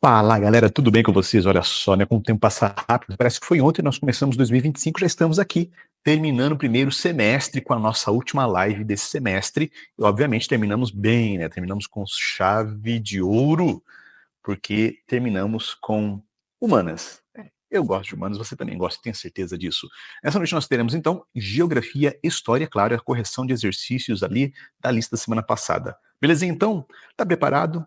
Fala galera, tudo bem com vocês? Olha só, né? Como o tempo passa rápido, parece que foi ontem, nós começamos 2025, já estamos aqui, terminando o primeiro semestre com a nossa última live desse semestre. E obviamente terminamos bem, né? Terminamos com chave de ouro, porque terminamos com humanas. Eu gosto de humanas, você também gosta, tenho certeza disso. Nessa noite nós teremos então geografia, história, claro, a correção de exercícios ali da lista da semana passada. Beleza? Então, tá preparado?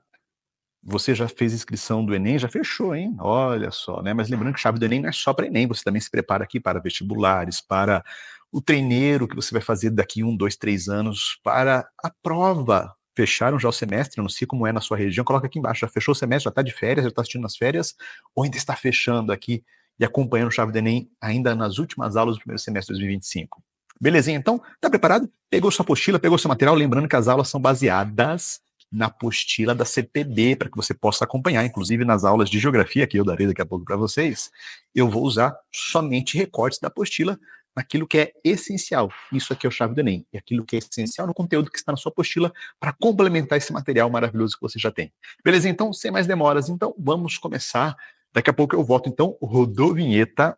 Você já fez inscrição do Enem? Já fechou, hein? Olha só, né? Mas lembrando que chave do Enem não é só para Enem, você também se prepara aqui para vestibulares, para o treineiro que você vai fazer daqui 1, 2, 3 anos, para a prova. Fecharam já o semestre, não sei como é na sua região, coloca aqui embaixo, já fechou o semestre, já está de férias, já está assistindo nas férias, ou ainda está fechando aqui e acompanhando o chave do Enem ainda nas últimas aulas do primeiro semestre de 2025. Belezinha, então? Tá preparado? Pegou sua apostila, pegou seu material, lembrando que as aulas são baseadas na apostila da CPB, para que você possa acompanhar, inclusive nas aulas de geografia, que eu darei daqui a pouco para vocês, eu vou usar somente recortes da apostila naquilo que é essencial. Isso aqui é o chave do Enem, e aquilo que é essencial no conteúdo que está na sua apostila para complementar esse material maravilhoso que você já tem. Beleza? Então, sem mais demoras, então vamos começar. Daqui a pouco eu volto, então, rodou vinheta.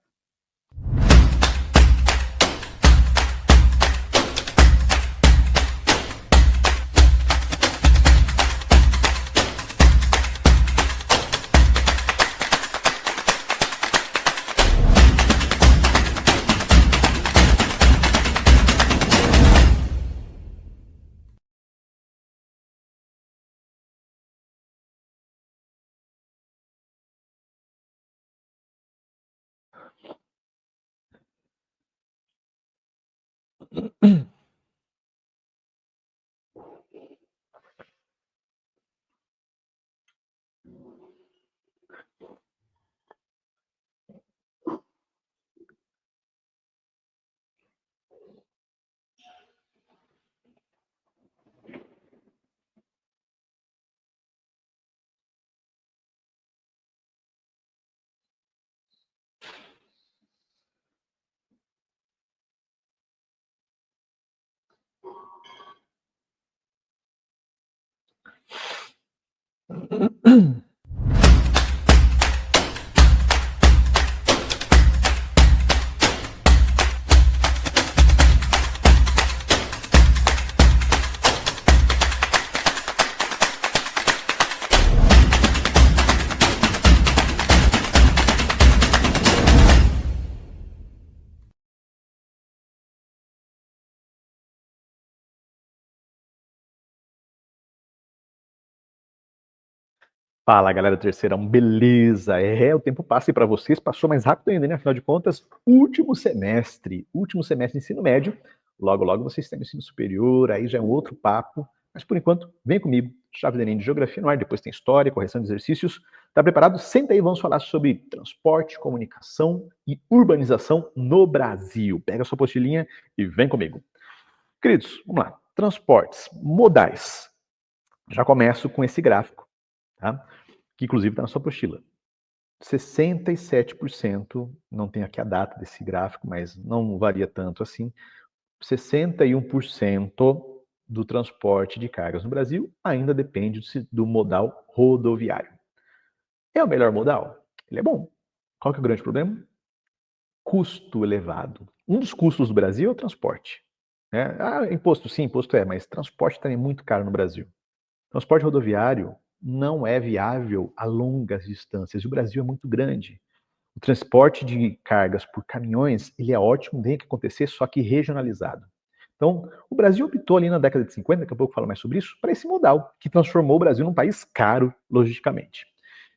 Fala, galera do Terceirão, beleza? O tempo passa e para vocês passou mais rápido ainda, né? Afinal de contas, último semestre de ensino médio. Logo, logo vocês têm ensino superior, aí já é um outro papo. Mas por enquanto, vem comigo. Chave do Enem de Geografia no ar, depois tem História, correção de exercícios. Tá preparado? Senta aí, vamos falar sobre transporte, comunicação e urbanização no Brasil. Pega a sua apostilinha e vem comigo. Queridos, vamos lá. Transportes, modais. Já começo com esse gráfico, tá? Que inclusive está na sua apostila. 67%, não tem aqui a data desse gráfico, mas não varia tanto assim, 61% do transporte de cargas no Brasil ainda depende do modal rodoviário. É o melhor modal? Ele é bom. Qual que é o grande problema? Custo elevado. Um dos custos do Brasil é o transporte. Imposto sim, imposto é, mas transporte também é muito caro no Brasil. Transporte rodoviário não é viável a longas distâncias. O Brasil é muito grande. O transporte de cargas por caminhões, ele é ótimo, tem que acontecer, só que regionalizado. Então, o Brasil optou ali na década de 50, daqui a pouco eu falo mais sobre isso, para esse modal, que transformou o Brasil num país caro logisticamente.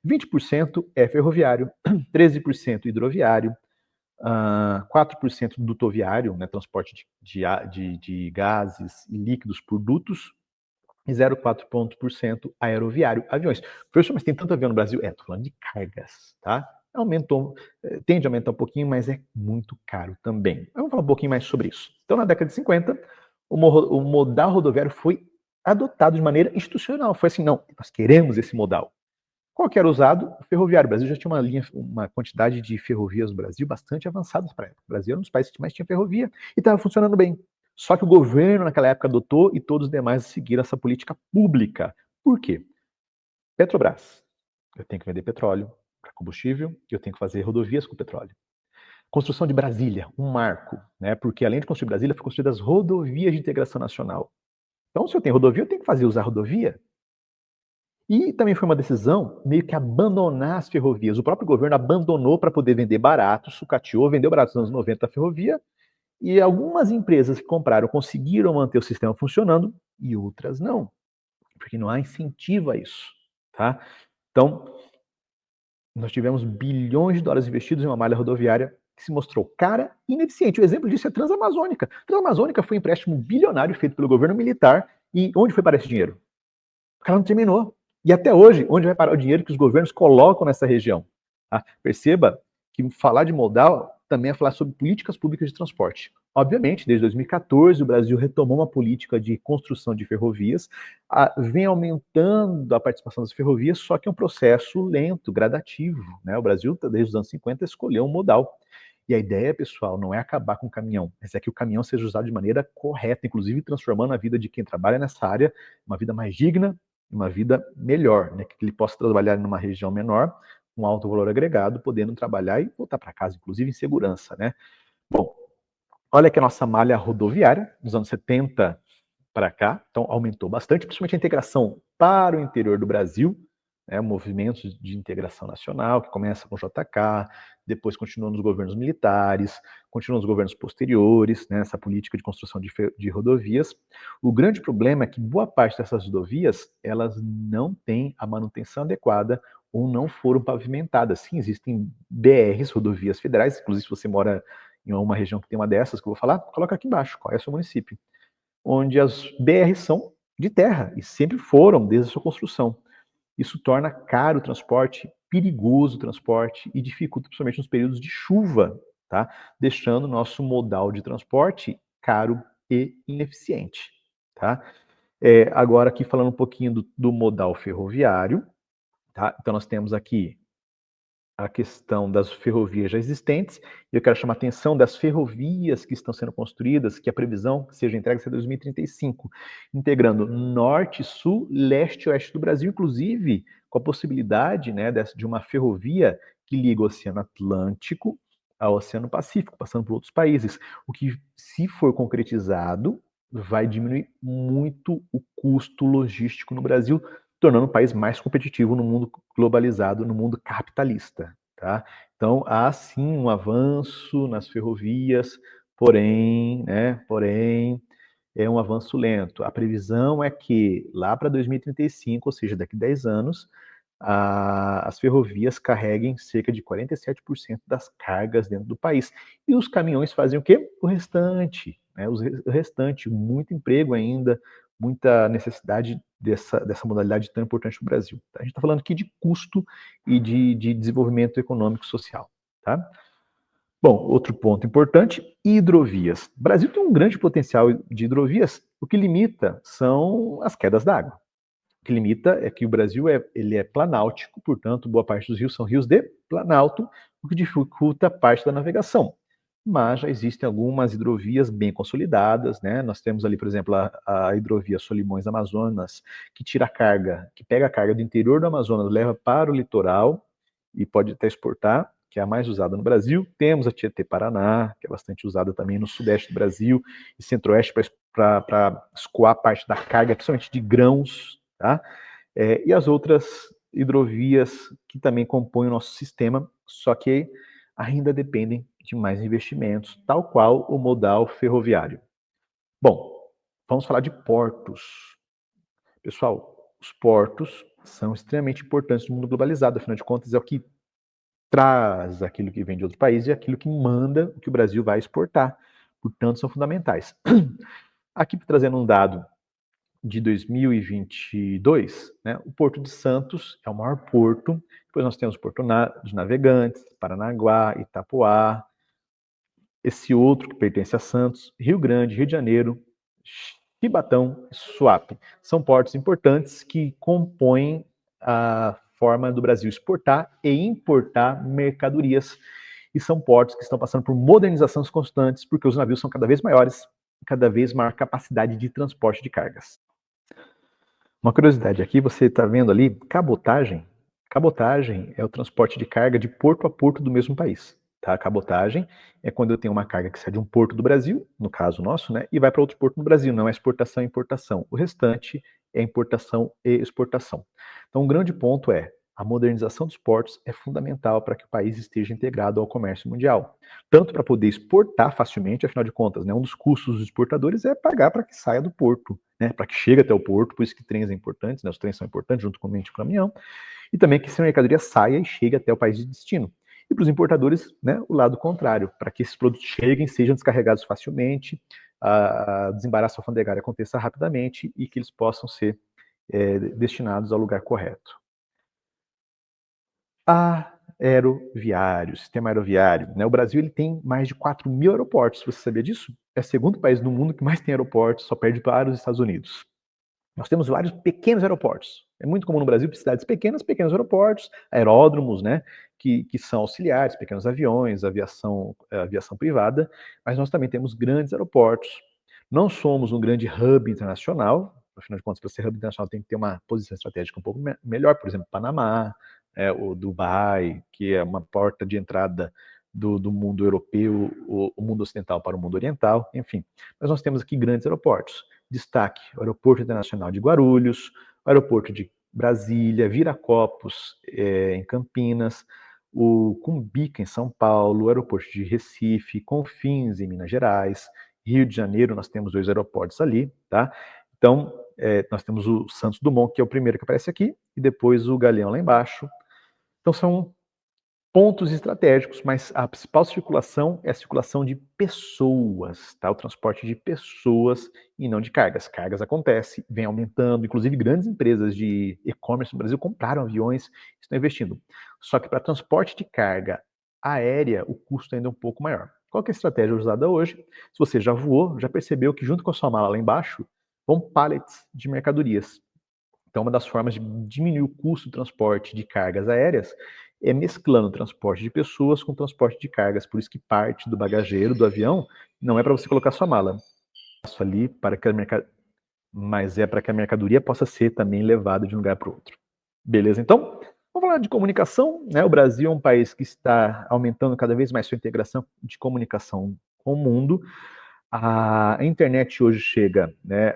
20% é ferroviário, 13% hidroviário, 4% dutoviário, né, transporte de gases e líquidos por dutos, e 0,4% aeroviário, aviões. Professor, mas tem tanto avião no Brasil? Estou falando de cargas, tá? Tende a aumentar um pouquinho, mas é muito caro também. Vamos falar um pouquinho mais sobre isso. Então, na década de 50, o modal rodoviário foi adotado de maneira institucional. Foi assim, não, nós queremos esse modal. Qual que era usado? O ferroviário. O Brasil já tinha uma quantidade de ferrovias no Brasil bastante avançadas para a época. O Brasil era um dos países que mais tinha ferrovia e estava funcionando bem. Só que o governo naquela época adotou e todos os demais seguiram essa política pública. Por quê? Petrobras. Eu tenho que vender petróleo para combustível, eu tenho que fazer rodovias com petróleo. Construção de Brasília, um marco, né? Porque além de construir Brasília, foram construídas rodovias de integração nacional. Então, se eu tenho rodovia, eu tenho que fazer usar rodovia. E também foi uma decisão meio que abandonar as ferrovias. O próprio governo abandonou para poder vender barato, sucateou, vendeu barato nos anos 90 a ferrovia, e algumas empresas que compraram conseguiram manter o sistema funcionando e outras não, porque não há incentivo a isso, tá? Então, nós tivemos bilhões de dólares investidos em uma malha rodoviária que se mostrou cara e ineficiente. O exemplo disso é a Transamazônica. A Transamazônica foi um empréstimo bilionário feito pelo governo militar e onde foi parar esse dinheiro? O cara não terminou. E até hoje, onde vai parar o dinheiro que os governos colocam nessa região? Tá? Perceba que falar de modal também é falar sobre políticas públicas de transporte. Obviamente, desde 2014, o Brasil retomou uma política de construção de ferrovias, vem aumentando a participação das ferrovias, só que é um processo lento, gradativo. Né? O Brasil, desde os anos 50, escolheu um modal. E a ideia, pessoal, não é acabar com o caminhão, mas é que o caminhão seja usado de maneira correta, inclusive transformando a vida de quem trabalha nessa área uma vida mais digna, uma vida melhor, né? Que ele possa trabalhar numa região menor, com alto valor agregado, podendo trabalhar e voltar para casa, inclusive em segurança, né? Bom, olha aqui a nossa malha rodoviária, dos anos 70 para cá, então aumentou bastante, principalmente a integração para o interior do Brasil, né, movimentos de integração nacional, que começa com o JK, depois continua nos governos militares, continua nos governos posteriores, né, essa política de construção de rodovias. O grande problema é que boa parte dessas rodovias, elas não têm a manutenção adequada ou não foram pavimentadas. Sim, existem BRs, rodovias federais, inclusive se você mora em uma região que tem uma dessas que eu vou falar, coloca aqui embaixo, qual é o seu município, onde as BRs são de terra e sempre foram desde a sua construção. Isso torna caro o transporte, perigoso o transporte e dificulta principalmente nos períodos de chuva, tá? Deixando o nosso modal de transporte caro e ineficiente, tá? Agora aqui falando um pouquinho do modal ferroviário, tá? Então nós temos aqui a questão das ferrovias já existentes, e eu quero chamar a atenção das ferrovias que estão sendo construídas, que a previsão seja entregue até 2035, integrando norte, sul, leste e oeste do Brasil, inclusive com a possibilidade, né, de uma ferrovia que liga o Oceano Atlântico ao Oceano Pacífico, passando por outros países, o que, se for concretizado, vai diminuir muito o custo logístico no Brasil, tornando o país mais competitivo no mundo globalizado, no mundo capitalista. Tá? Então, há sim um avanço nas ferrovias, porém, é um avanço lento. A previsão é que lá para 2035, ou seja, daqui a 10 anos, as ferrovias carreguem cerca de 47% das cargas dentro do país. E os caminhões fazem o quê? O restante. Né? O restante, muito emprego ainda, muita necessidade dessa modalidade tão importante no Brasil. Tá? A gente está falando aqui de custo e de desenvolvimento econômico e social. Tá? Bom, outro ponto importante, hidrovias. O Brasil tem um grande potencial de hidrovias, o que limita são as quedas d'água. O que limita é que o Brasil ele é planáltico, portanto, boa parte dos rios são rios de planalto, o que dificulta parte da navegação. Mas já existem algumas hidrovias bem consolidadas, né? Nós temos ali, por exemplo, a hidrovia Solimões-Amazonas, que tira a carga, que pega a carga do interior do Amazonas, leva para o litoral e pode até exportar, que é a mais usada no Brasil. Temos a Tietê-Paraná, que é bastante usada também no sudeste do Brasil e centro-oeste para escoar parte da carga, principalmente de grãos, tá? E as outras hidrovias que também compõem o nosso sistema, só que ainda dependem de mais investimentos, tal qual o modal ferroviário. Bom, vamos falar de portos. Pessoal, os portos são extremamente importantes no mundo globalizado, afinal de contas é o que traz aquilo que vem de outro país e aquilo que manda o que o Brasil vai exportar. Portanto, são fundamentais. Aqui trazendo um dado de 2022, né, o Porto de Santos é o maior porto. Depois nós temos o Porto de Navegantes, Paranaguá, Itapoá, esse outro que pertence a Santos, Rio Grande, Rio de Janeiro, Chibatão e Suape. São portos importantes que compõem a forma do Brasil exportar e importar mercadorias. E são portos que estão passando por modernizações constantes, porque os navios são cada vez maiores, cada vez maior capacidade de transporte de cargas. Uma curiosidade aqui, você está vendo ali cabotagem? Cabotagem é o transporte de carga de porto a porto do mesmo país. Tá? Cabotagem é quando eu tenho uma carga que sai de um porto do Brasil, no caso nosso, né, e vai para outro porto no Brasil. Não é exportação e importação. O restante é importação e exportação. Então, um grande ponto é a modernização dos portos é fundamental para que o país esteja integrado ao comércio mundial. Tanto para poder exportar facilmente, afinal de contas, né, um dos custos dos exportadores é pagar para que saia do porto, né, para que chegue até o porto, por isso que trens são importantes, né, os trens são importantes junto com o caminhão, e também que essa mercadoria saia e chegue até o país de destino. E para os importadores, né, o lado contrário, para que esses produtos cheguem, sejam descarregados facilmente, a desembaraço alfandegário aconteça rapidamente e que eles possam ser destinados ao lugar correto. Aeroviário, sistema aeroviário. Né? O Brasil ele tem mais de 4.000 aeroportos, você sabia disso? É o segundo país do mundo que mais tem aeroportos, só perde para os Estados Unidos. Nós temos vários pequenos aeroportos. É muito comum no Brasil, cidades pequenas, pequenos aeroportos, aeródromos, né, que são auxiliares, pequenos aviões, aviação privada, mas nós também temos grandes aeroportos. Não somos um grande hub internacional, afinal de contas, para ser hub internacional tem que ter uma posição estratégica um pouco melhor, por exemplo, Panamá, o Dubai, que é uma porta de entrada do mundo europeu, o mundo ocidental para o mundo oriental, enfim. Mas nós temos aqui grandes aeroportos. Destaque: o Aeroporto Internacional de Guarulhos, o Aeroporto de Brasília, Viracopos, em Campinas, o Cumbica, em São Paulo, o Aeroporto de Recife, Confins, em Minas Gerais, Rio de Janeiro, nós temos 2 aeroportos ali, tá? Então, nós temos o Santos Dumont, que é o primeiro que aparece aqui, e depois o Galeão lá embaixo. Então, são pontos estratégicos, mas a principal circulação é a circulação de pessoas, tá? O transporte de pessoas e não de cargas. Cargas acontece, vem aumentando, inclusive grandes empresas de e-commerce no Brasil compraram aviões, estão investindo. Só que para transporte de carga aérea, o custo ainda é um pouco maior. Qual que é a estratégia usada hoje? Se você já voou, já percebeu que junto com a sua mala lá embaixo, vão pallets de mercadorias. Então, uma das formas de diminuir o custo do transporte de cargas aéreas é mesclando o transporte de pessoas com o transporte de cargas. Por isso que parte do bagageiro do avião não é para você colocar sua mala, isso ali para que mas é para que a mercadoria possa ser também levada de um lugar para o outro. Beleza? Então, vamos falar de comunicação, né? O Brasil é um país que está aumentando cada vez mais sua integração de comunicação com o mundo. A internet hoje chega, né,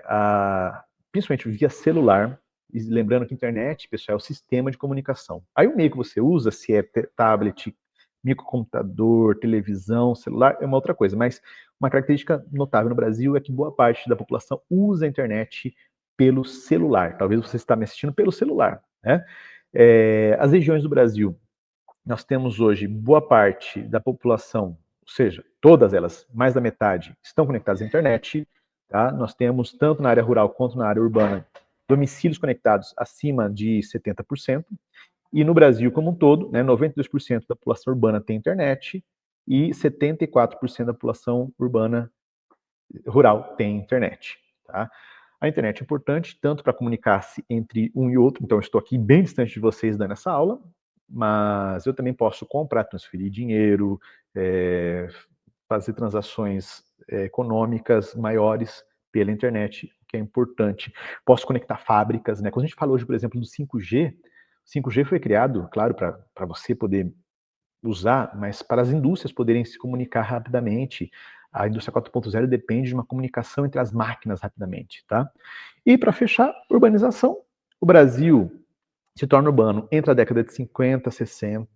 principalmente via celular. E lembrando que a internet, pessoal, é o sistema de comunicação. Aí o meio que você usa, se é tablet, microcomputador, televisão, celular, é uma outra coisa. Mas uma característica notável no Brasil é que boa parte da população usa a internet pelo celular. Talvez você está me assistindo pelo celular, né? As regiões do Brasil, nós temos hoje boa parte da população, ou seja, todas elas, mais da metade, estão conectadas à internet. Tá? Nós temos, tanto na área rural quanto na área urbana, domicílios conectados acima de 70%. E no Brasil como um todo, né, 92% da população urbana tem internet e 74% da população urbana rural tem internet. Tá? A internet é importante tanto para comunicar-se entre um e outro, então eu estou aqui bem distante de vocês dando essa aula, mas eu também posso comprar, transferir dinheiro, fazer transações econômicas maiores pela internet, que é importante. Posso conectar fábricas, né? Quando a gente fala hoje, por exemplo, do 5G, o 5G foi criado, claro, para você poder usar, mas para as indústrias poderem se comunicar rapidamente. A indústria 4.0 depende de uma comunicação entre as máquinas rapidamente, tá? E para fechar, urbanização. O Brasil se torna urbano entre a década de 50, 60,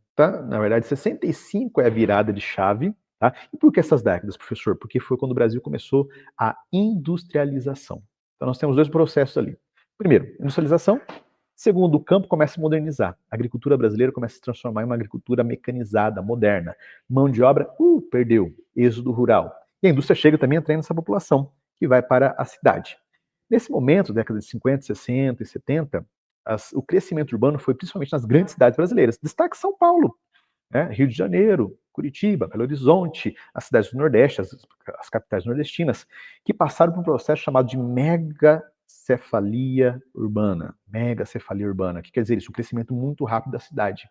na verdade 65 é a virada de chave, tá? E por que essas décadas, professor? Porque foi quando o Brasil começou a industrialização. Então nós temos 2 processos ali. Primeiro, industrialização. Segundo, o campo começa a modernizar. A agricultura brasileira começa a se transformar em uma agricultura mecanizada, moderna. Mão de obra, perdeu. Êxodo rural. E a indústria chega também a treinar essa população, que vai para a cidade. Nesse momento, década de 50, 60 e 70, o crescimento urbano foi principalmente nas grandes cidades brasileiras. Destaque São Paulo, né? Rio de Janeiro, Curitiba, Belo Horizonte, as cidades do Nordeste, as capitais nordestinas, que passaram por um processo chamado de megacefalia urbana. Megacefalia urbana. O que quer dizer isso? Um crescimento muito rápido da cidade.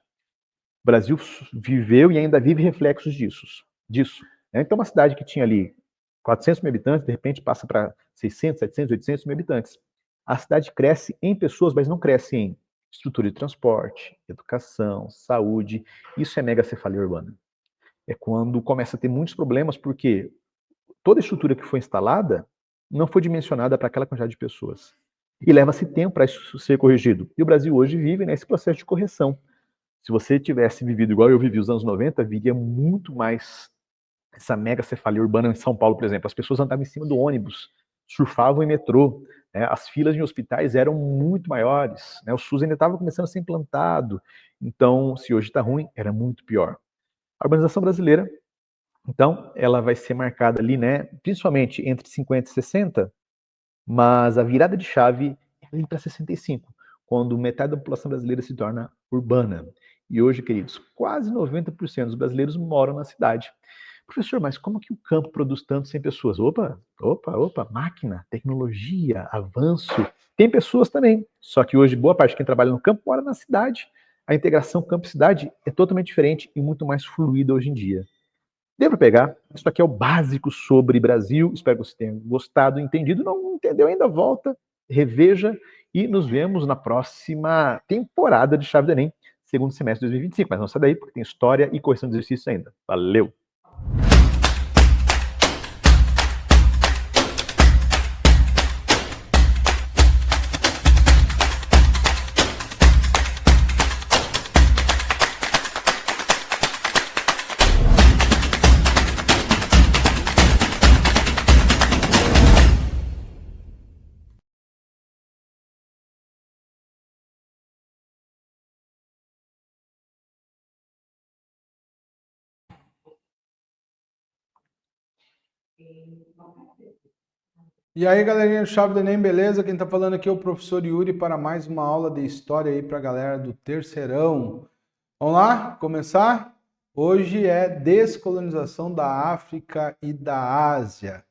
O Brasil viveu e ainda vive reflexos disso. Né? Então, uma cidade que tinha ali 400 mil habitantes, de repente passa para 600, 700, 800 mil habitantes. A cidade cresce em pessoas, mas não cresce em Estrutura de transporte, educação, saúde, isso é megacefalia urbana. É quando começa a ter muitos problemas, porque toda a estrutura que foi instalada não foi dimensionada para aquela quantidade de pessoas. E leva-se tempo para isso ser corrigido. E o Brasil hoje vive nesse processo de correção. Se você tivesse vivido igual eu vivi os anos 90, viria muito mais essa mega cefalia urbana em São Paulo, por exemplo. As pessoas andavam em cima do ônibus, surfavam em metrô, né? As filas em hospitais eram muito maiores, né? O SUS ainda estava começando a ser implantado. Então, se hoje está ruim, era muito pior. A urbanização brasileira, então, ela vai ser marcada ali, né, principalmente entre 50 e 60, mas a virada de chave é ali para 65, quando metade da população brasileira se torna urbana. E hoje, queridos, quase 90% dos brasileiros moram na cidade. Professor, mas como que o campo produz tanto sem pessoas? Opa, máquina, tecnologia, avanço. Tem pessoas também, só que hoje boa parte de quem trabalha no campo mora na cidade. A integração campo-cidade é totalmente diferente e muito mais fluida hoje em dia. Deu para pegar? Isso aqui é o básico sobre Brasil. Espero que você tenha gostado, entendido. Não entendeu ainda? Volta, reveja e nos vemos na próxima temporada de Chave do Enem, segundo semestre de 2025. Mas não sai daí, porque tem história e correção de exercícios ainda. Valeu! E aí, galerinha do Chave do Enem, beleza? Quem tá falando aqui é o professor Yuri para mais uma aula de história aí para a galera do terceirão. Vamos lá? Começar? Hoje é descolonização da África e da Ásia,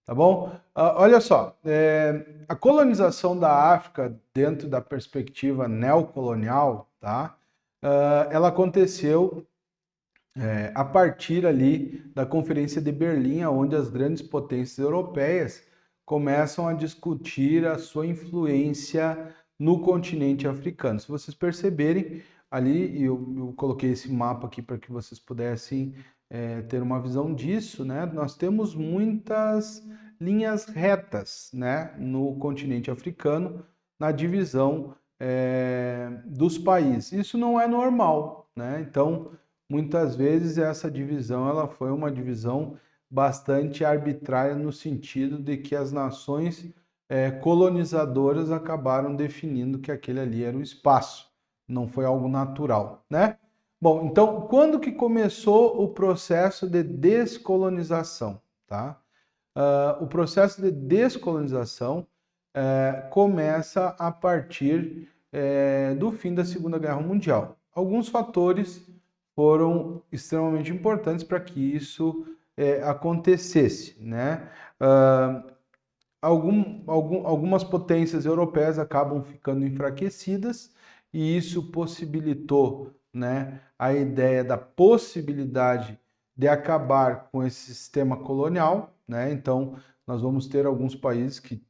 tá bom? Olha só, a colonização da África dentro da perspectiva neocolonial, tá? Ela aconteceu a partir ali da Conferência de Berlim, onde as grandes potências europeias começam a discutir a sua influência no continente africano. Se vocês perceberem, ali eu coloquei esse mapa aqui para que vocês pudessem ter uma visão disso, né? Nós temos muitas linhas retas, né, no continente africano, na divisão dos países. Isso não é normal, né? Então, muitas vezes essa divisão ela foi uma divisão bastante arbitrária no sentido de que as nações colonizadoras acabaram definindo que aquele ali era o espaço, não foi algo natural, né? Bom, então quando que começou o processo de descolonização, tá? O processo de descolonização começa a partir do fim da Segunda Guerra Mundial. Alguns fatores foram extremamente importantes para que isso acontecesse, né? Algumas potências europeias acabam ficando enfraquecidas e isso possibilitou, né, a ideia da possibilidade de acabar com esse sistema colonial, né? Então, nós vamos ter alguns países que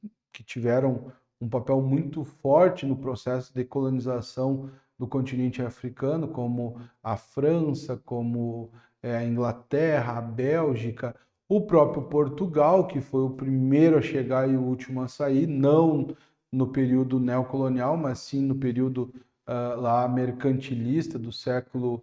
tiveram um papel muito forte no processo de colonização do continente africano, como a França, como a Inglaterra, a Bélgica, o próprio Portugal, que foi o primeiro a chegar e o último a sair, não no período neocolonial, mas sim no período lá mercantilista do século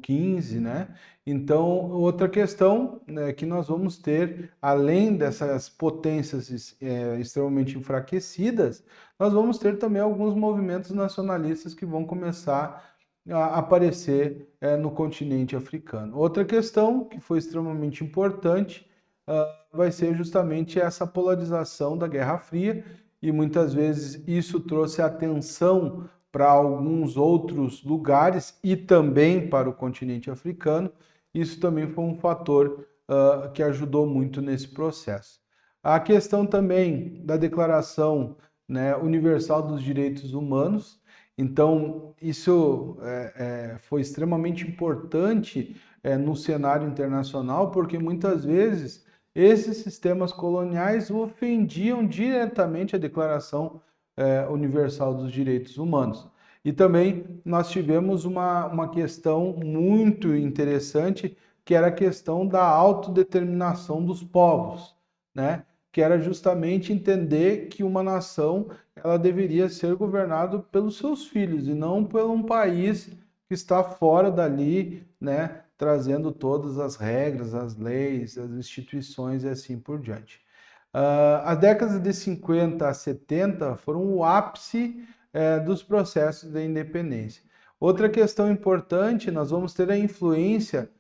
XV, né? Então, outra questão, né, que nós vamos ter, além dessas potências extremamente enfraquecidas, nós vamos ter também alguns movimentos nacionalistas que vão começar a aparecer no continente africano. Outra questão que foi extremamente importante vai ser justamente essa polarização da Guerra Fria, e muitas vezes isso trouxe atenção para alguns outros lugares e também para o continente africano. Isso também foi um fator que ajudou muito nesse processo. A questão também da Declaração, né, Universal dos Direitos Humanos. Então, isso foi extremamente importante no cenário internacional, porque muitas vezes esses sistemas coloniais ofendiam diretamente a Declaração Universal dos Direitos Humanos. E também nós tivemos uma questão muito interessante, que era a questão da autodeterminação dos povos, né? Que era justamente entender que uma nação ela deveria ser governada pelos seus filhos e não por um país que está fora dali, né? Trazendo todas as regras, as leis, as instituições e assim por diante. As décadas de 50 a 70 foram o ápice dos processos de independência. Outra questão importante, nós vamos ter a influência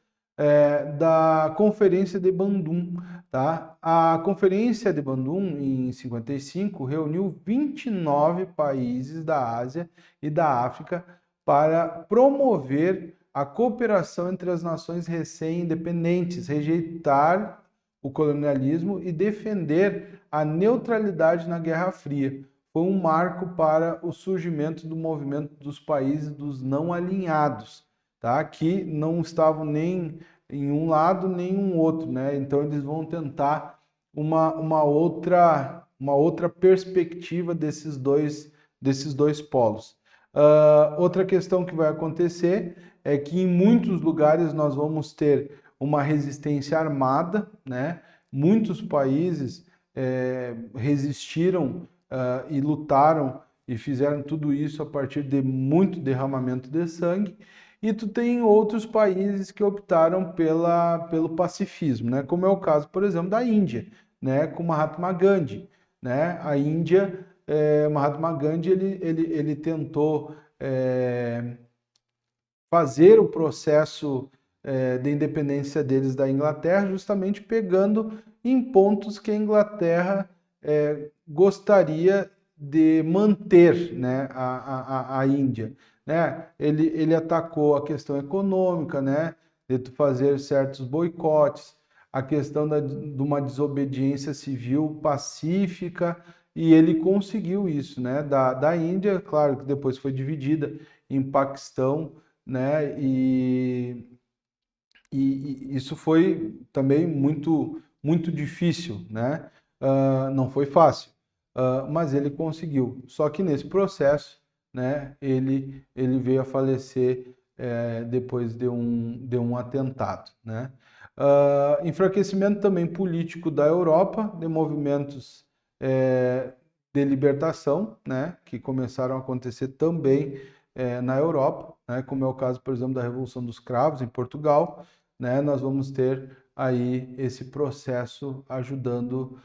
da Conferência de Bandung. Tá? A Conferência de Bandung, em 55, reuniu 29 países da Ásia e da África para promover a cooperação entre as nações recém-independentes, rejeitar o colonialismo e defender a neutralidade na Guerra Fria. Foi um marco para o surgimento do movimento dos países dos não alinhados, tá? Que não estavam nem em um lado nem em um outro, né? Então eles vão tentar uma outra perspectiva desses dois polos. Outra questão que vai acontecer é que em muitos lugares nós vamos ter uma resistência armada, né? Muitos países resistiram e lutaram e fizeram tudo isso a partir de muito derramamento de sangue. E tu tem outros países que optaram pelo pacifismo, né? Como é o caso, por exemplo, da Índia, né? Com Mahatma Gandhi, né? A Índia, Mahatma Gandhi, ele tentou fazer o processo de independência deles da Inglaterra, justamente pegando em pontos que a Inglaterra gostaria de manter, né, a Índia. Né? Ele atacou a questão econômica, né, de tu fazer certos boicotes, a questão de uma desobediência civil pacífica, e ele conseguiu isso, né? Da Índia, claro que depois foi dividida em Paquistão, né? E isso foi também muito difícil, né? Não foi fácil, mas ele conseguiu. Só que nesse processo, né? Ele veio a falecer depois de um atentado, né? Enfraquecimento também político da Europa, de movimentos de libertação, né? Que começaram a acontecer também na Europa, né? Como é o caso, por exemplo, da Revolução dos Cravos em Portugal, né? Nós vamos ter aí esse processo ajudando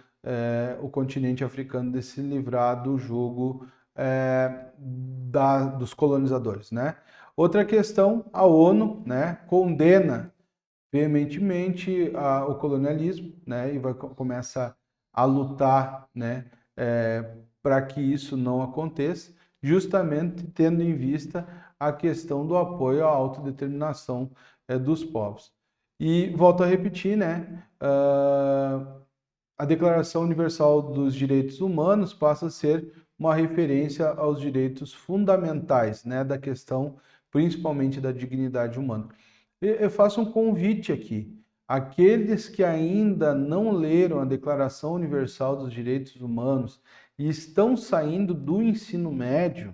o continente africano de se livrar do jugo dos colonizadores, né? Outra questão, a ONU, né, condena veementemente o colonialismo, né, e começa a lutar, né, para que isso não aconteça, justamente tendo em vista a questão do apoio à autodeterminação dos povos. E volto a repetir, né, a Declaração Universal dos Direitos Humanos passa a ser uma referência aos direitos fundamentais, né, da questão principalmente da dignidade humana. Eu faço um convite aqui. Aqueles que ainda não leram a Declaração Universal dos Direitos Humanos e estão saindo do ensino médio,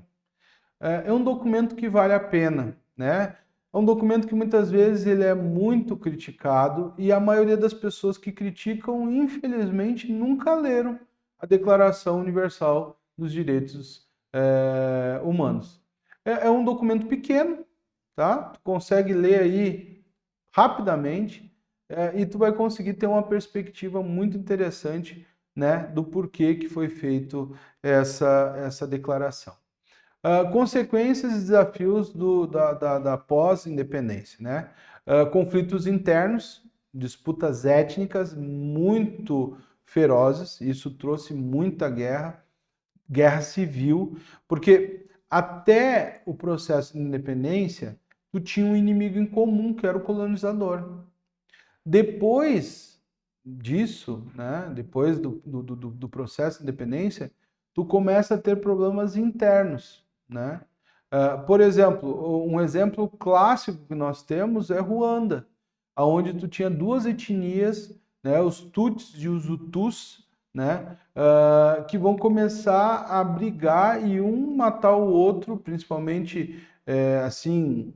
é um documento que vale a pena, né? É um documento que muitas vezes ele é muito criticado e a maioria das pessoas que criticam, infelizmente, nunca leram a Declaração Universal dos Direitos Humanos. É um documento pequeno, tá? Tu consegue ler aí rapidamente e tu vai conseguir ter uma perspectiva muito interessante, né, do porquê que foi feito essa declaração. Consequências e desafios da pós-independência, né? Conflitos internos, disputas étnicas muito ferozes, isso trouxe muita guerra civil, porque até o processo de independência, tu tinha um inimigo em comum, que era o colonizador. Depois disso, né, depois do processo de independência, tu começa a ter problemas internos, né? Por exemplo, um exemplo clássico que nós temos é Ruanda, onde tu tinha duas etnias, né, os Tutsis e os Hutus, né, que vão começar a brigar e um matar o outro, principalmente assim,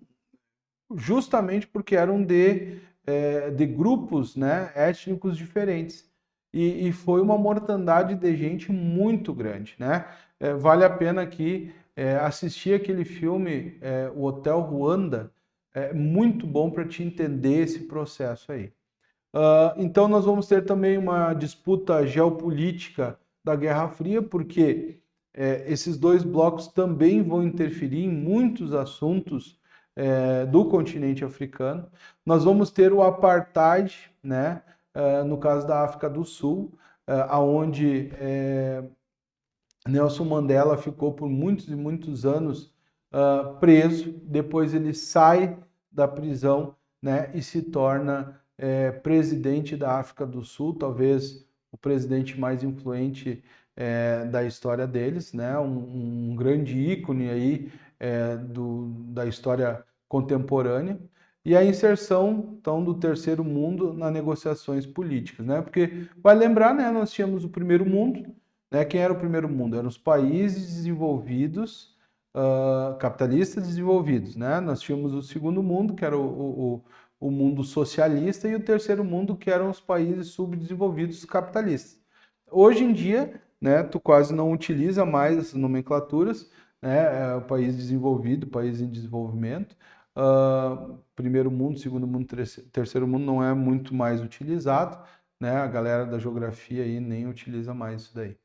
justamente porque eram de grupos, né, étnicos diferentes. E foi uma mortandade de gente muito grande, né? Vale a pena aqui assistir aquele filme, O Hotel Ruanda, é muito bom para te entender esse processo aí. Então, nós vamos ter também uma disputa geopolítica da Guerra Fria, porque esses dois blocos também vão interferir em muitos assuntos do continente africano. Nós vamos ter o apartheid, né, no caso da África do Sul, aonde Nelson Mandela ficou por muitos e muitos anos preso. Depois ele sai da prisão, né, e se torna presidente da África do Sul, talvez o presidente mais influente da história deles, né, um grande ícone aí da história contemporânea. E a inserção, então, do terceiro mundo nas negociações políticas, né? Porque, vai lembrar, né, nós tínhamos o primeiro mundo, né? Quem era o primeiro mundo? Eram os países desenvolvidos, capitalistas desenvolvidos, né? Nós tínhamos o segundo mundo, que era o mundo socialista, e o terceiro mundo, que eram os países subdesenvolvidos capitalistas. Hoje em dia, né, tu quase não utiliza mais essas nomenclaturas, né? O país desenvolvido, país em desenvolvimento, primeiro mundo, segundo mundo, terceiro mundo não é muito mais utilizado, né? A galera da geografia aí nem utiliza mais isso daí.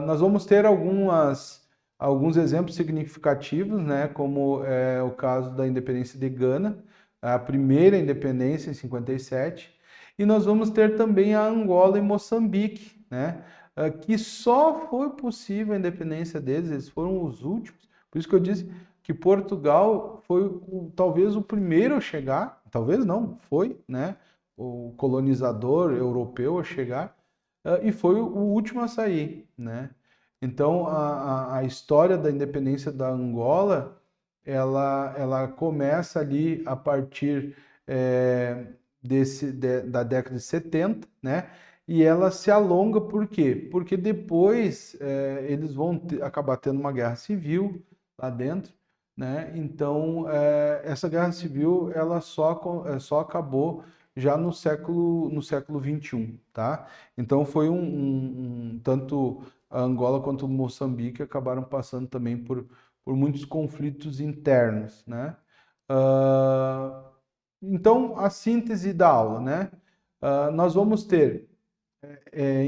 Nós vamos ter alguns exemplos significativos, né, como é o caso da independência de Gana, a primeira independência em 57, e nós vamos ter também a Angola e Moçambique, né, que só foi possível a independência deles, eles foram os últimos, por isso que eu disse que Portugal foi talvez o primeiro a chegar, talvez não, foi, né, o colonizador europeu a chegar, e foi o último a sair, né? Então, a história da independência da Angola, ela começa ali a partir da década de 70, né? E ela se alonga por quê? Porque depois eles vão acabar tendo uma guerra civil lá dentro, né? Então, essa guerra civil, ela só acabou já no século XXI, tá? Então foi tanto a Angola quanto o Moçambique acabaram passando também por muitos conflitos internos, né? Então, a síntese da aula, né? Nós vamos ter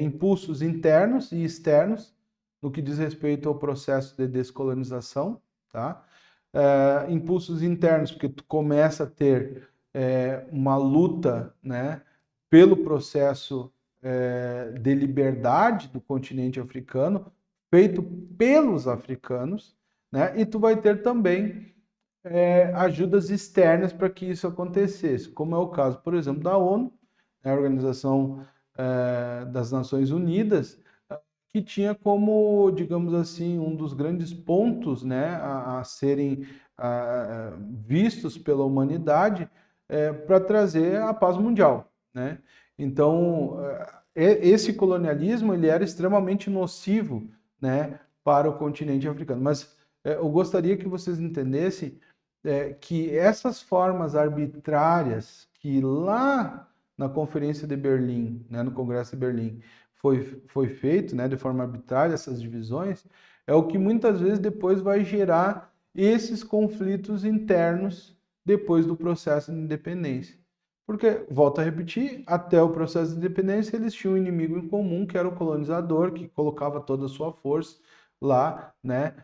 impulsos internos e externos no que diz respeito ao processo de descolonização, tá? Impulsos internos, porque tu começa a ter uma luta, né, pelo processo de liberdade do continente africano, feito pelos africanos, né, e tu vai ter também ajudas externas para que isso acontecesse, como é o caso, por exemplo, da ONU, né, a Organização das Nações Unidas, que tinha como, digamos assim, um dos grandes pontos, né, a serem vistos pela humanidade para trazer a paz mundial, né? Então, esse colonialismo ele era extremamente nocivo, né, para o continente africano. Mas eu gostaria que vocês entendessem que essas formas arbitrárias que lá na Conferência de Berlim, né, no Congresso de Berlim, foi feito, né, de forma arbitrária, essas divisões, é o que muitas vezes depois vai gerar esses conflitos internos depois do processo de independência. Porque, volto a repetir, até o processo de independência eles tinham um inimigo em comum, que era o colonizador, que colocava toda a sua força lá, né,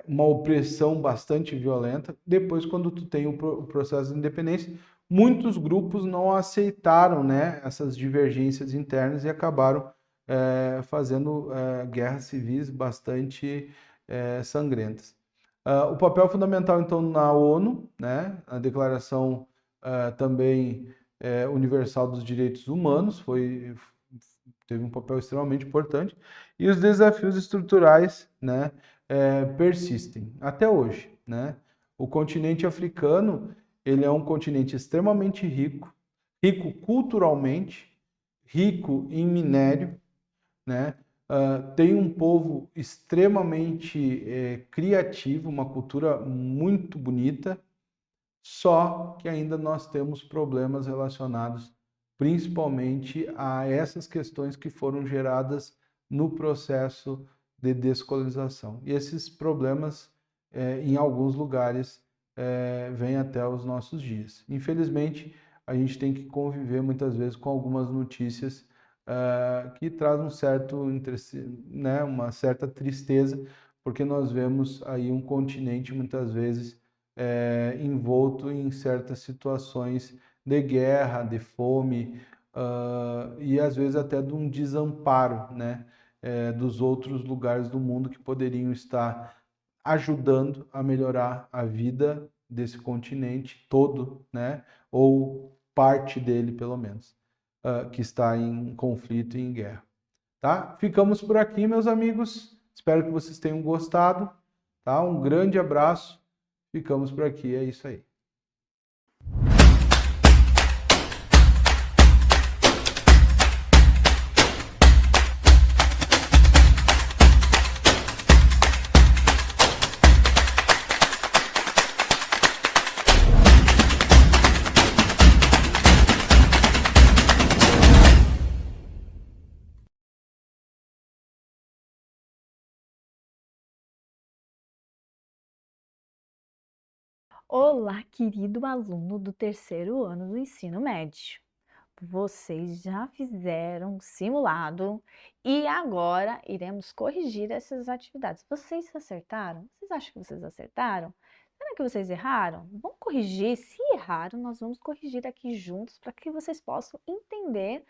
uma opressão bastante violenta. Depois, quando tu tem o processo de independência, muitos grupos não aceitaram, né, essas divergências internas e acabaram fazendo guerras civis bastante sangrentas. O papel fundamental, então, na ONU, né, a Declaração também Universal dos Direitos Humanos, teve um papel extremamente importante, e os desafios estruturais, né, persistem até hoje, né? O continente africano, ele é um continente extremamente rico, rico culturalmente, rico em minério, né? Tem um povo extremamente criativo, uma cultura muito bonita, só que ainda nós temos problemas relacionados principalmente a essas questões que foram geradas no processo de descolonização. E esses problemas, em alguns lugares, vêm até os nossos dias. Infelizmente, a gente tem que conviver muitas vezes com algumas notícias que trazem um certo, né, uma certa tristeza, porque nós vemos aí um continente muitas vezes envolto em certas situações de guerra, de fome, e às vezes até de um desamparo, né, dos outros lugares do mundo que poderiam estar ajudando a melhorar a vida desse continente todo, né, ou parte dele, pelo menos, que está em conflito e em guerra. Tá? Ficamos por aqui, meus amigos. Espero que vocês tenham gostado. Tá? Um grande abraço. Ficamos por aqui. É isso aí. Olá, querido aluno do terceiro ano do ensino médio. Vocês já fizeram o simulado e agora iremos corrigir essas atividades. Vocês acertaram? Vocês acham que vocês acertaram? Será que vocês erraram? Vamos corrigir. Se erraram, nós vamos corrigir aqui juntos para que vocês possam entender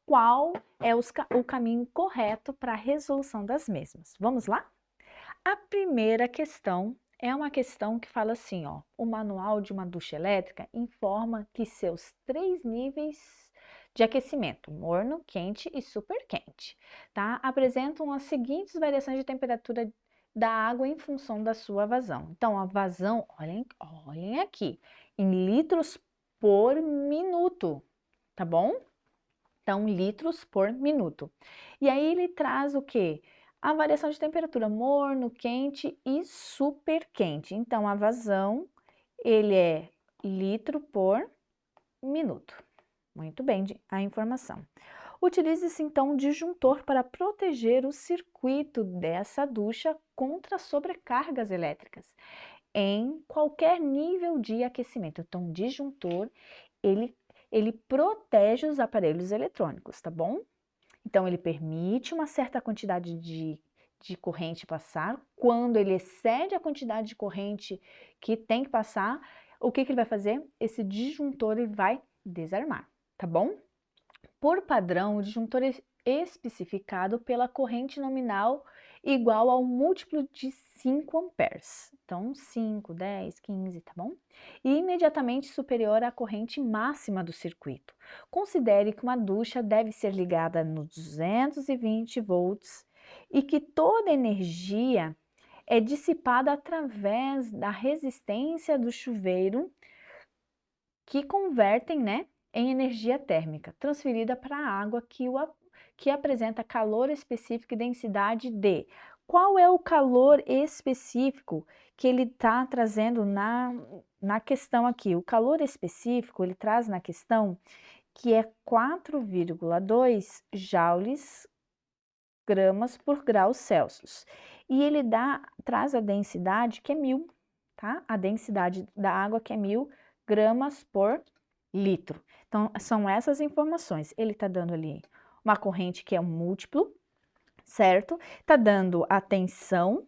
qual é o caminho correto para a resolução das mesmas. Vamos lá? A primeira questão é uma questão que fala assim, ó, o manual de uma ducha elétrica informa que seus 3 níveis de aquecimento, morno, quente e super quente, tá? Apresentam as seguintes variações de temperatura da água em função da sua vazão. Então, a vazão, olhem aqui, em litros por minuto, tá bom? Então, litros por minuto. E aí ele traz o quê? A variação de temperatura morno, quente e super quente. Então, a vazão, ele é litro por minuto. Muito bem, a informação. Utilize-se, então, um disjuntor para proteger o circuito dessa ducha contra sobrecargas elétricas em qualquer nível de aquecimento. Então, o disjuntor, ele protege os aparelhos eletrônicos, tá bom? Então, ele permite uma certa quantidade de corrente passar. Quando ele excede a quantidade de corrente que tem que passar, o que ele vai fazer? Esse disjuntor ele vai desarmar, tá bom? Por padrão, o disjuntor é especificado pela corrente nominal igual ao múltiplo de 5 amperes. Então, 5, 10, 15, tá bom? E imediatamente superior à corrente máxima do circuito. Considere que uma ducha deve ser ligada nos 220 volts e que toda energia é dissipada através da resistência do chuveiro que convertem, né, em energia térmica, transferida para a água que apresenta calor específico e densidade D. Qual é o calor específico que ele está trazendo na questão aqui? O calor específico, ele traz na questão que é 4,2 joules gramas por grau Celsius. E ele traz a densidade que é 1000, tá? A densidade da água que é 1000 gramas por litro. Então, são essas informações. Ele está dando ali uma corrente que é um múltiplo, certo? Está dando a tensão,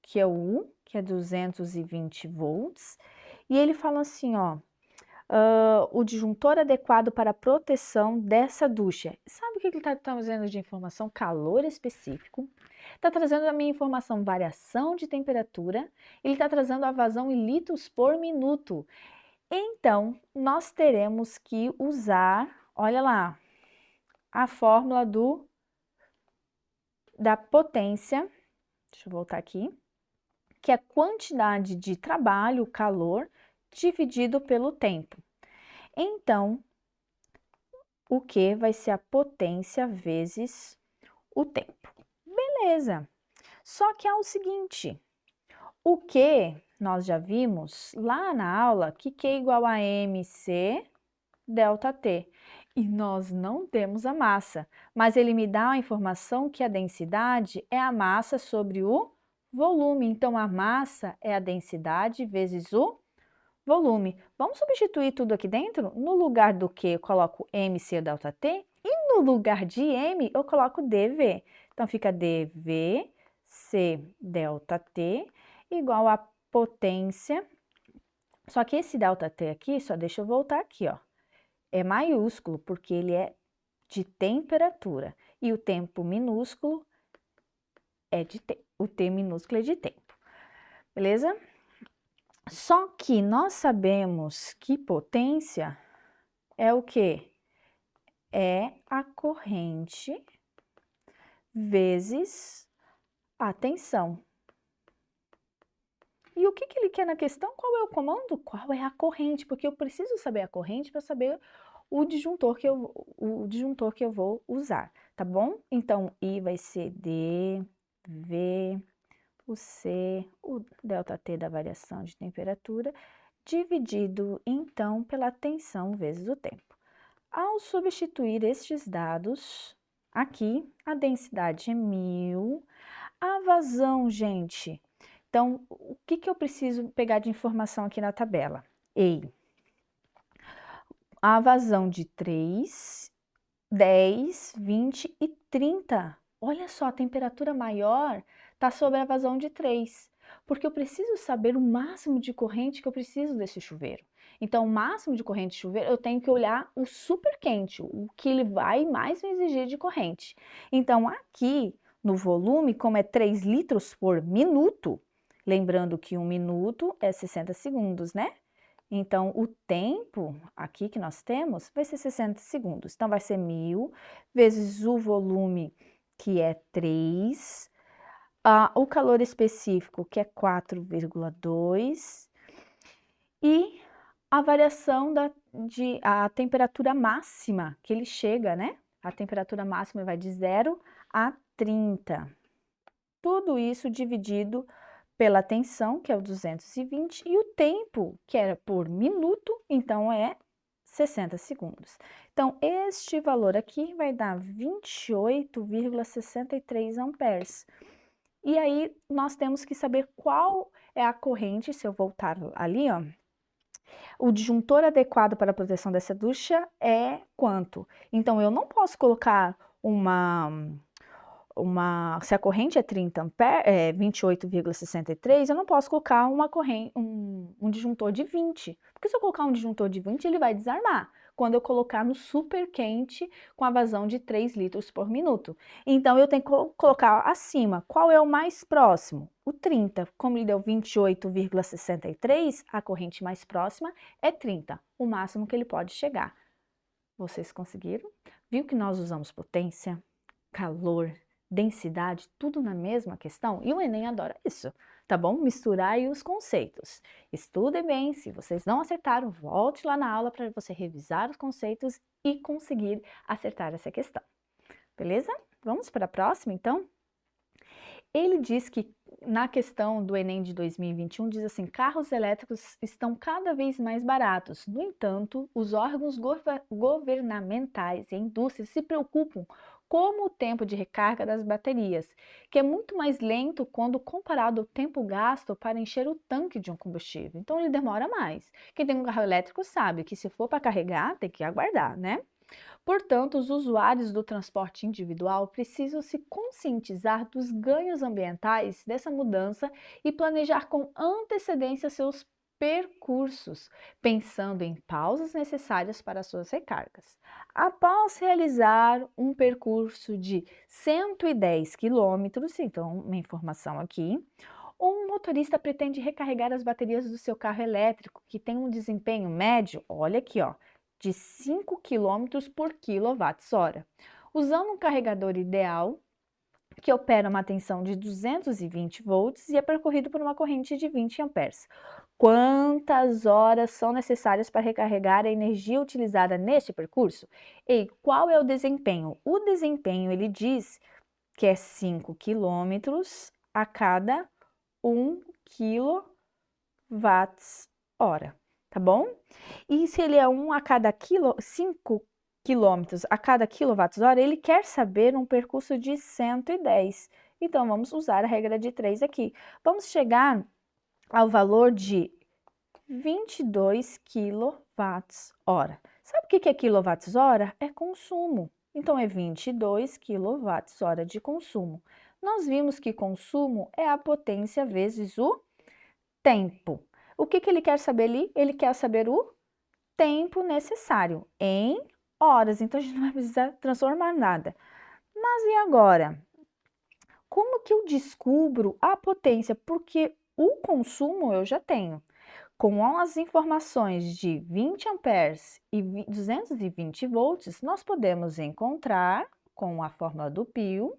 que é o U, que é 220 volts. E ele fala assim, ó, o disjuntor adequado para a proteção dessa ducha. Sabe o que ele está trazendo de informação? Calor específico. Está trazendo a minha informação variação de temperatura. Ele está trazendo a vazão em litros por minuto. Então, nós teremos que usar, olha lá, a fórmula da potência, deixa eu voltar aqui, que é a quantidade de trabalho, calor, dividido pelo tempo. Então, o que vai ser a potência vezes o tempo. Beleza. Só que é o seguinte, o Q nós já vimos lá na aula que Q é igual a mc delta T. E nós não temos a massa, mas ele me dá a informação que a densidade é a massa sobre o volume. Então, a massa é a densidade vezes o volume. Vamos substituir tudo aqui dentro? No lugar do Q, eu coloco mc delta T. E no lugar de m, eu coloco dv. Então, fica dv c delta T igual a potência. Só que esse delta T aqui, só deixa eu voltar aqui, ó. É maiúsculo, porque ele é de temperatura. E o tempo minúsculo é de tempo. O T minúsculo é de tempo. Beleza? Só que nós sabemos que potência é o quê? É a corrente vezes a tensão. E o que ele quer na questão? Qual é o comando? Qual é a corrente? Porque eu preciso saber a corrente para saber o disjuntor que eu vou usar, tá bom? Então, I vai ser D, V, o C, o delta T da variação de temperatura, dividido, então, pela tensão vezes o tempo. Ao substituir estes dados, aqui, a densidade é 1000, a vazão, gente. Então, o que eu preciso pegar de informação aqui na tabela? Ei, a vazão de 3, 10, 20 e 30. Olha só, a temperatura maior está sobre a vazão de 3, porque eu preciso saber o máximo de corrente que eu preciso desse chuveiro. Então, o máximo de corrente de chuveiro, eu tenho que olhar o super quente, o que ele vai mais me exigir de corrente. Então, aqui no volume, como é 3 litros por minuto, lembrando que 1 minuto é 60 segundos, né? Então, o tempo aqui que nós temos vai ser 60 segundos. Então, vai ser 1000 vezes o volume, que é 3, o calor específico, que é 4,2, e a variação a temperatura máxima que ele chega, né? A temperatura máxima vai de 0 a 30. Tudo isso dividido pela tensão, que é o 220, e o tempo, que era por minuto, então é 60 segundos. Então, este valor aqui vai dar 28,63 amperes. E aí, nós temos que saber qual é a corrente, se eu voltar ali, ó. O disjuntor adequado para a proteção dessa ducha é quanto? Então, eu não posso colocar se a corrente é 30 amperes, 28,63, eu não posso colocar um disjuntor de 20, porque se eu colocar um disjuntor de 20, ele vai desarmar, quando eu colocar no super quente com a vazão de 3 litros por minuto. Então, eu tenho que colocar acima. Qual é o mais próximo? O 30. Como ele deu 28,63, a corrente mais próxima é 30, o máximo que ele pode chegar. Vocês conseguiram? Viu que nós usamos potência, calor, densidade, tudo na mesma questão? E o Enem adora isso, tá bom? Misturar aí os conceitos. Estudem bem, se vocês não acertaram, volte lá na aula para você revisar os conceitos e conseguir acertar essa questão. Beleza? Vamos para a próxima, então? Ele diz que na questão do Enem de 2021, diz assim, carros elétricos estão cada vez mais baratos. No entanto, os órgãos governamentais e a indústria se preocupam com o tempo de recarga das baterias, que é muito mais lento quando comparado ao tempo gasto para encher o tanque de um combustível. Então, ele demora mais. Quem tem um carro elétrico sabe que se for para carregar, tem que aguardar, né? Portanto, os usuários do transporte individual precisam se conscientizar dos ganhos ambientais dessa mudança e planejar com antecedência seus percursos, pensando em pausas necessárias para suas recargas. Após realizar um percurso de 110 quilômetros, então uma informação aqui, um motorista pretende recarregar as baterias do seu carro elétrico, que tem um desempenho médio, olha aqui, ó, de 5 km por kWh, usando um carregador ideal que opera uma tensão de 220 volts e é percorrido por uma corrente de 20 amperes. Quantas horas são necessárias para recarregar a energia utilizada neste percurso? E qual é o desempenho? O desempenho, ele diz que é 5 quilômetros a cada 1 kWh, tá bom? E se ele é 5 quilômetros a cada kWh, ele quer saber um percurso de 110. Então, vamos usar a regra de 3 aqui. Vamos chegar ao valor de 22 kWh. Sabe o que é kWh? É consumo. Então, é 22 kWh de consumo. Nós vimos que consumo é a potência vezes o tempo. O que ele quer saber ali? Ele quer saber o tempo necessário em horas. Então, a gente não vai precisar transformar nada. Mas e agora? Como que eu descubro a potência? Porque o consumo eu já tenho. Com as informações de 20 amperes e 220 volts, nós podemos encontrar, com a fórmula do Pio,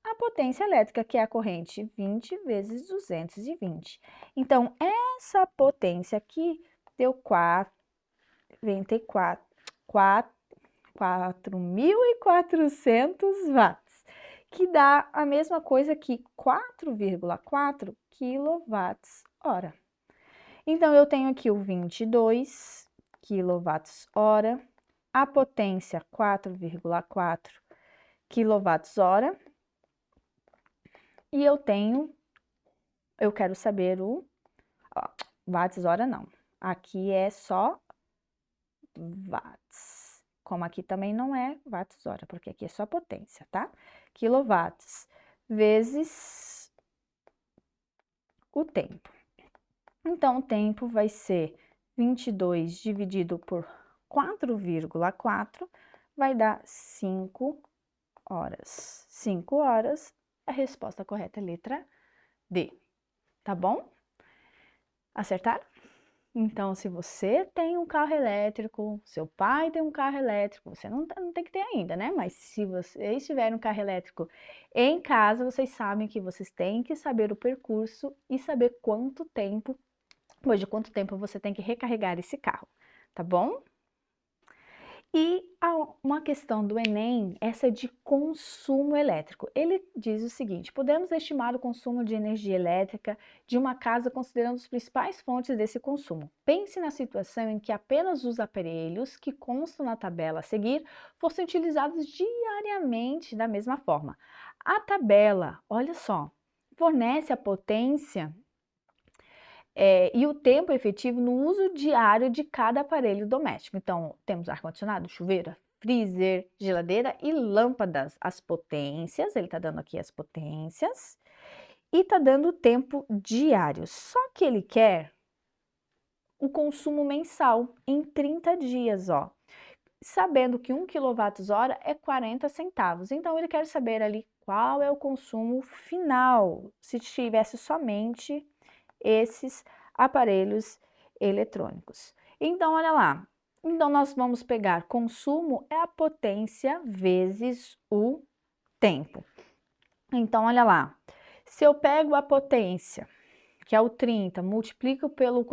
a potência elétrica, que é a corrente 20 vezes 220. Então, essa potência aqui deu 4.400 watts, que dá a mesma coisa que 4,4 kWh. Então, eu tenho aqui o 22 kWh, a potência 4,4 kWh, e eu quero saber watts-hora não, aqui é só watts, como aqui também não é watts-hora, porque aqui é só potência, tá? Quilowatts vezes o tempo. Então, o tempo vai ser 22 dividido por 4,4, vai dar 5 horas. 5 horas, a resposta correta é letra D, tá bom? Acertaram? Então, se você tem um carro elétrico, seu pai tem um carro elétrico, você não tem que ter ainda, né? Mas se vocês tiverem um carro elétrico em casa, vocês sabem que vocês têm que saber o percurso e saber depois de quanto tempo você tem que recarregar esse carro, tá bom? E uma questão do Enem, essa de consumo elétrico. Ele diz o seguinte: podemos estimar o consumo de energia elétrica de uma casa considerando as principais fontes desse consumo. Pense na situação em que apenas os aparelhos que constam na tabela a seguir fossem utilizados diariamente da mesma forma. A tabela, olha só, fornece a potência e o tempo efetivo no uso diário de cada aparelho doméstico. Então, temos ar-condicionado, chuveiro, freezer, geladeira e lâmpadas. As potências, ele está dando aqui as potências, e está dando o tempo diário. Só que ele quer o consumo mensal em 30 dias, ó. Sabendo que 1 kWh é 40 centavos. Então, ele quer saber ali qual é o consumo final, se tivesse somente esses aparelhos eletrônicos. Então, olha lá. Então, nós vamos pegar consumo é a potência vezes o tempo. Então, olha lá. Se eu pego a potência, que é o 30, multiplico pelo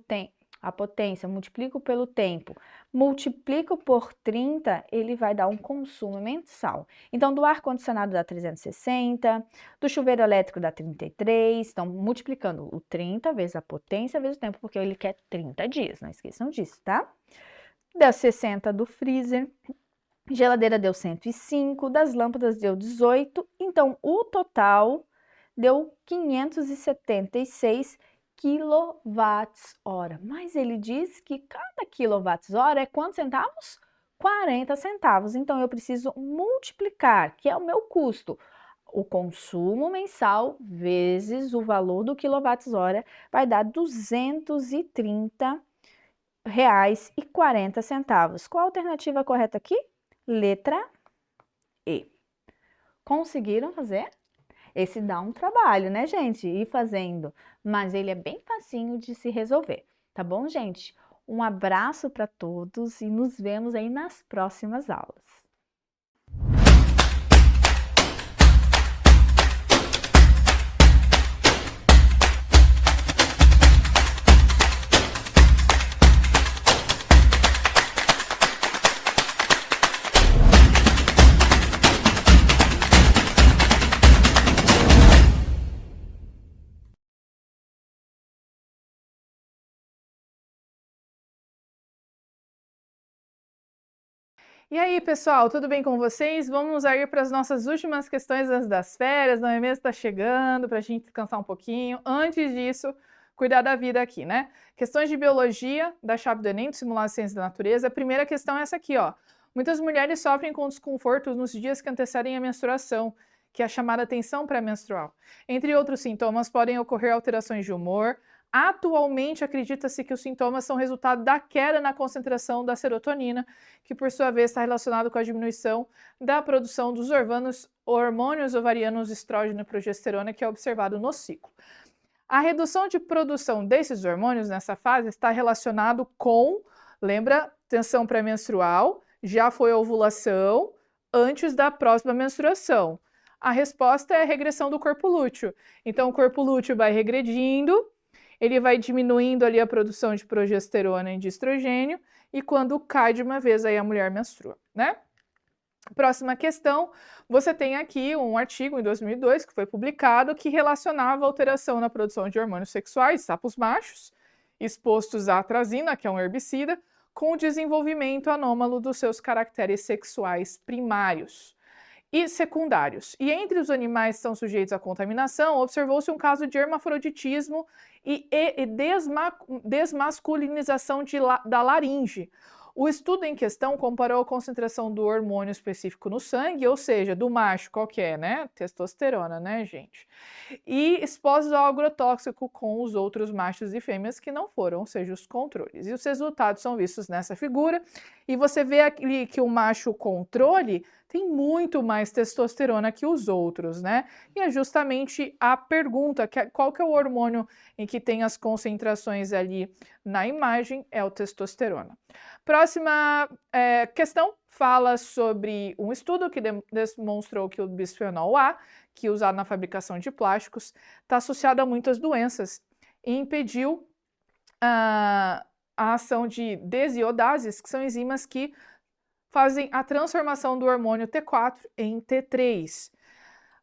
tempo, a potência, multiplico pelo tempo, multiplico por 30, ele vai dar um consumo mensal. Então, do ar-condicionado dá 360, do chuveiro elétrico dá 33, então, multiplicando o 30 vezes a potência vezes o tempo, porque ele quer 30 dias, não esqueçam disso, tá? Dá 60 do freezer, geladeira deu 105, das lâmpadas deu 18, então, o total deu 576 kWh, mas ele diz que cada kWh é quantos centavos? 40 centavos, então eu preciso multiplicar, que é o meu custo, o consumo mensal vezes o valor do kWh, vai dar R$ 230,40. Qual a alternativa correta aqui? Letra E. Conseguiram fazer? Esse dá um trabalho, né, gente? Ir fazendo, mas ele é bem facinho de se resolver, tá bom, gente? Um abraço para todos e nos vemos aí nas próximas aulas. E aí, pessoal, tudo bem com vocês? Vamos aí para as nossas últimas questões antes das férias, não é mesmo? Está chegando para a gente descansar um pouquinho. Antes disso, cuidar da vida aqui, né? Questões de biologia da chave do Enem, do Simulado de Ciências da Natureza. A primeira questão é essa aqui, ó. Muitas mulheres sofrem com desconforto nos dias que antecedem a menstruação, que é a chamada tensão pré-menstrual. Entre outros sintomas, podem ocorrer alterações de humor. Atualmente, acredita-se que os sintomas são resultado da queda na concentração da serotonina, que por sua vez está relacionado com a diminuição da produção dos hormônios ovarianos estrógeno e progesterona, que é observado no ciclo. A redução de produção desses hormônios nessa fase está relacionado com, lembra, tensão pré-menstrual, já foi ovulação, antes da próxima menstruação. A resposta é a regressão do corpo lúteo. Então, o corpo lúteo vai regredindo, ele vai diminuindo ali a produção de progesterona e de estrogênio, e quando cai de uma vez, aí a mulher menstrua, né? Próxima questão, você tem aqui um artigo em 2002 que foi publicado que relacionava a alteração na produção de hormônios sexuais, sapos machos, expostos à atrazina, que é um herbicida, com o desenvolvimento anômalo dos seus caracteres sexuais primários e secundários. E entre os animais que são sujeitos à contaminação, observou-se um caso de hermafroditismo e desmasculinização da laringe. O estudo em questão comparou a concentração do hormônio específico no sangue, ou seja, do macho, qual que é, né? Testosterona, né, gente? E expostos ao agrotóxico com os outros machos e fêmeas que não foram, ou seja, os controles. E os resultados são vistos nessa figura, e você vê aqui que o macho controle tem muito mais testosterona que os outros, né? E é justamente a pergunta, qual que é o hormônio em que tem as concentrações ali na imagem, é o testosterona. Próxima questão fala sobre um estudo que demonstrou que o bisfenol A, que é usado na fabricação de plásticos, está associado a muitas doenças e impediu a ação de desiodases, que são enzimas que fazem a transformação do hormônio T4 em T3.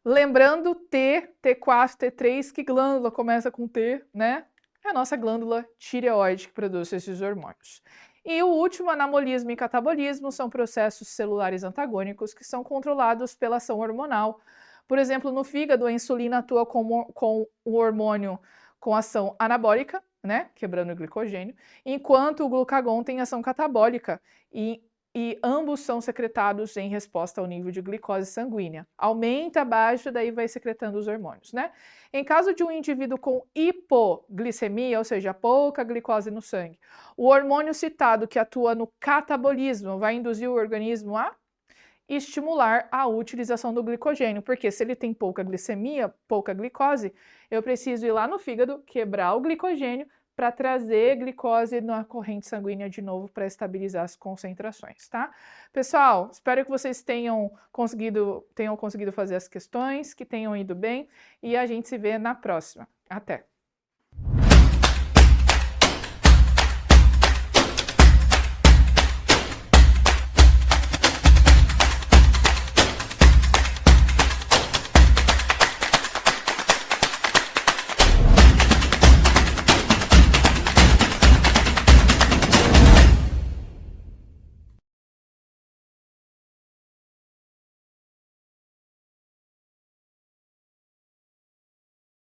Lembrando T4, T3, que glândula começa com T, né? É a nossa glândula tireoide que produz esses hormônios. E o último, anabolismo e catabolismo, são processos celulares antagônicos que são controlados pela ação hormonal. Por exemplo, no fígado, a insulina atua com o hormônio com ação anabólica, né, quebrando o glicogênio, enquanto o glucagon tem ação catabólica e ambos são secretados em resposta ao nível de glicose sanguínea. Aumenta, baixa, daí vai secretando os hormônios, né? Em caso de um indivíduo com hipoglicemia, ou seja, pouca glicose no sangue, o hormônio citado que atua no catabolismo vai induzir o organismo a estimular a utilização do glicogênio, porque se ele tem pouca glicemia, pouca glicose, eu preciso ir lá no fígado, quebrar o glicogênio, para trazer glicose na corrente sanguínea de novo para estabilizar as concentrações, tá? Pessoal, espero que vocês tenham conseguido fazer as questões, que tenham ido bem e a gente se vê na próxima. Até!